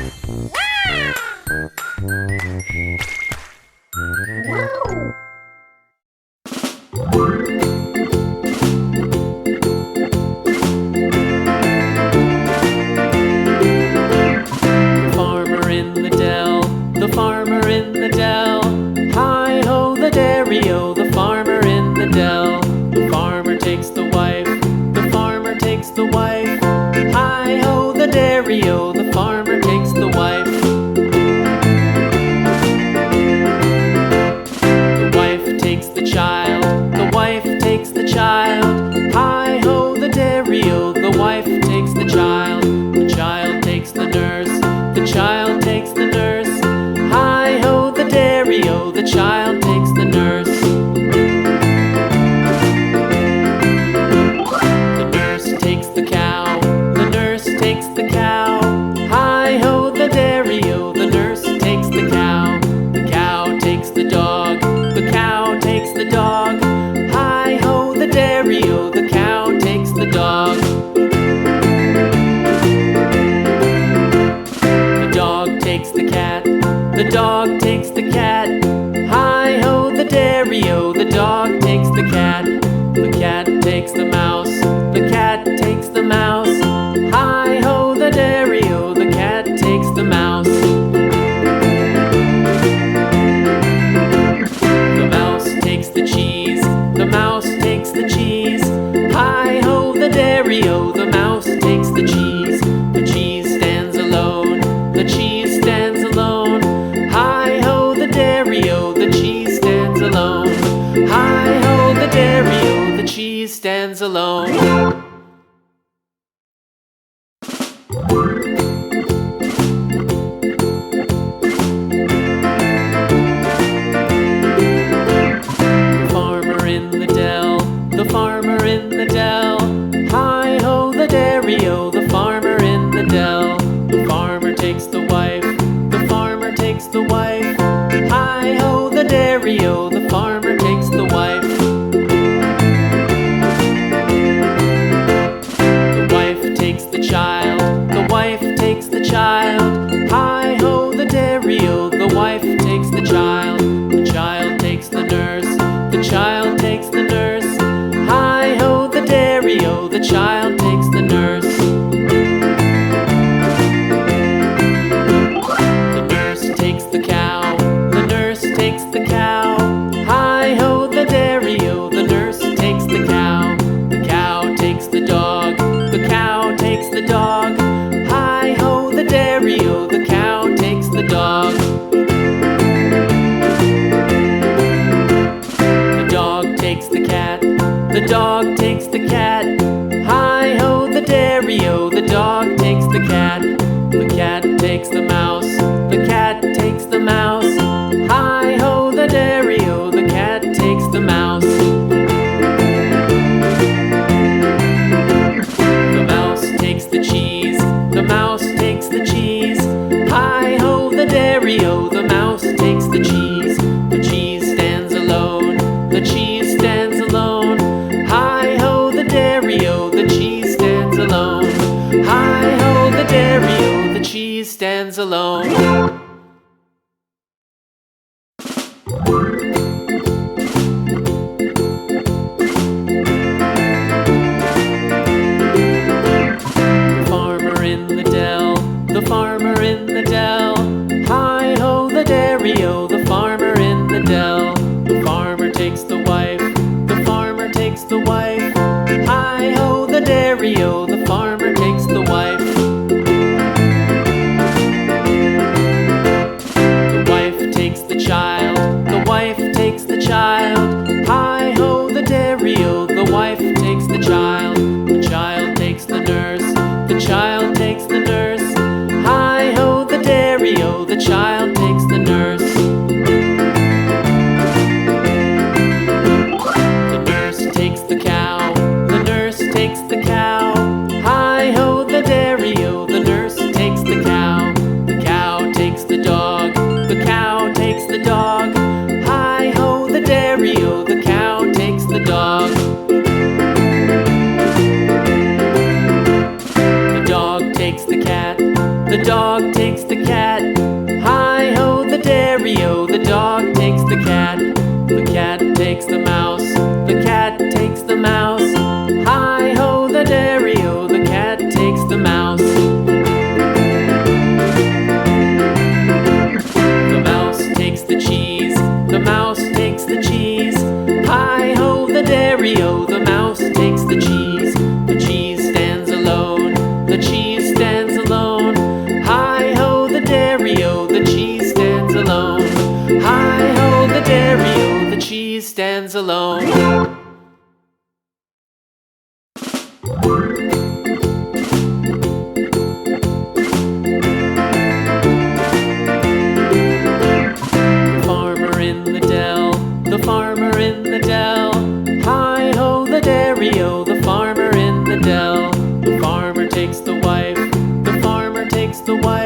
Farmer in the dell, the farmer in the dell. Hi-ho the dairy-o, the farmer in the dell. The farmer takes the wife, the farmer takes the wife. Hi-ho the dairy-o, the farmer takes the wife. The wife takes the child, the wife takes the child. Hi-ho the dairy-o, the wife takes the child. The child takes the nurse, the child takes the nurse. Hi-ho the dairy-o, the child takes the nurse. The nurse takes the cow, the nurse takes the cow. Hi-ho the dairy-o, the nurse takes the cow. The cow takes the dog, the cow takes the dog. Hi-ho the dairy-o, the cow takes the dog. The dog takes the cat, the dog takes the cat. Hi-ho the dairy-o, the dog takes the cat. The cat takes the mouse, the cat takes the mouse. Hi-ho the dairy-o, the cat takes the mouse. The mouse takes the cheese, the mouse takes the cheese. Hi-ho the dairy-o, the mouse takes the cheese. The cheese stands alone, the cheese stands alone. Hi-ho the dairy-o, the cheese stands alone. Hi-ho the dairy-o, the cheese stands alone. The farmer in the dell, the farmer in the dell. Hi-ho the dairy-o, the farmer in the dell. The farmer takes the wife, the farmer takes the wife. Hi-ho the dairy-o, the farmer takes the wife. The wife takes the child, the wife takes the child. Hi-ho the dairy-o, the wife takes the child. The child takes the nurse, the child takes the nurse. Hi-ho the dairy-o, the child takes the nurse. The nurse takes the cow, the nurse takes the cow. Hi-ho the dairy-o, the nurse takes the cow. The cow takes the dog, the cow takes the dog. Hi-ho the dairy-o, the cow takes the dog. The dog takes the cat, the dog takes the cat. Hi-ho the dairy-o, the dog takes the cat. The cat takes the mouse, the cat takes the mouse. Hi-ho the dairy-o, the cat takes the mouse. The mouse takes the cheese, the mouse takes the cheese. Hi-ho the dairy-o, the mouse takes the cheese. The cheese stands alone, the cheese stands alone. Hi-ho the dairy-o, the cheese stands alone. Hi-ho the dairy-o, the cheese stands alone. The farmer in the dell, the farmer in the dell. Hi-ho the dairy-o, the farmer in the dell. The farmer takes the wife, the farmer takes the wife. Hi-ho the dairy-o, the farmer takes the wife. The wife takes the child, the wife takes the child. Hi-ho the dairy-o, the wife takes the child. The child takes the nurse, the child takes the nurse. Hi-ho the dairy-o, the child takes the nurse. The nurse takes the cow, the nurse takes the cow. Hi-ho the dairy-o, the nurse takes the cow. The cow takes the dog, the cow takes the dog. Hi-ho the dairy-o, the cow takes the dog. The dog takes the cat, the dog takes the the white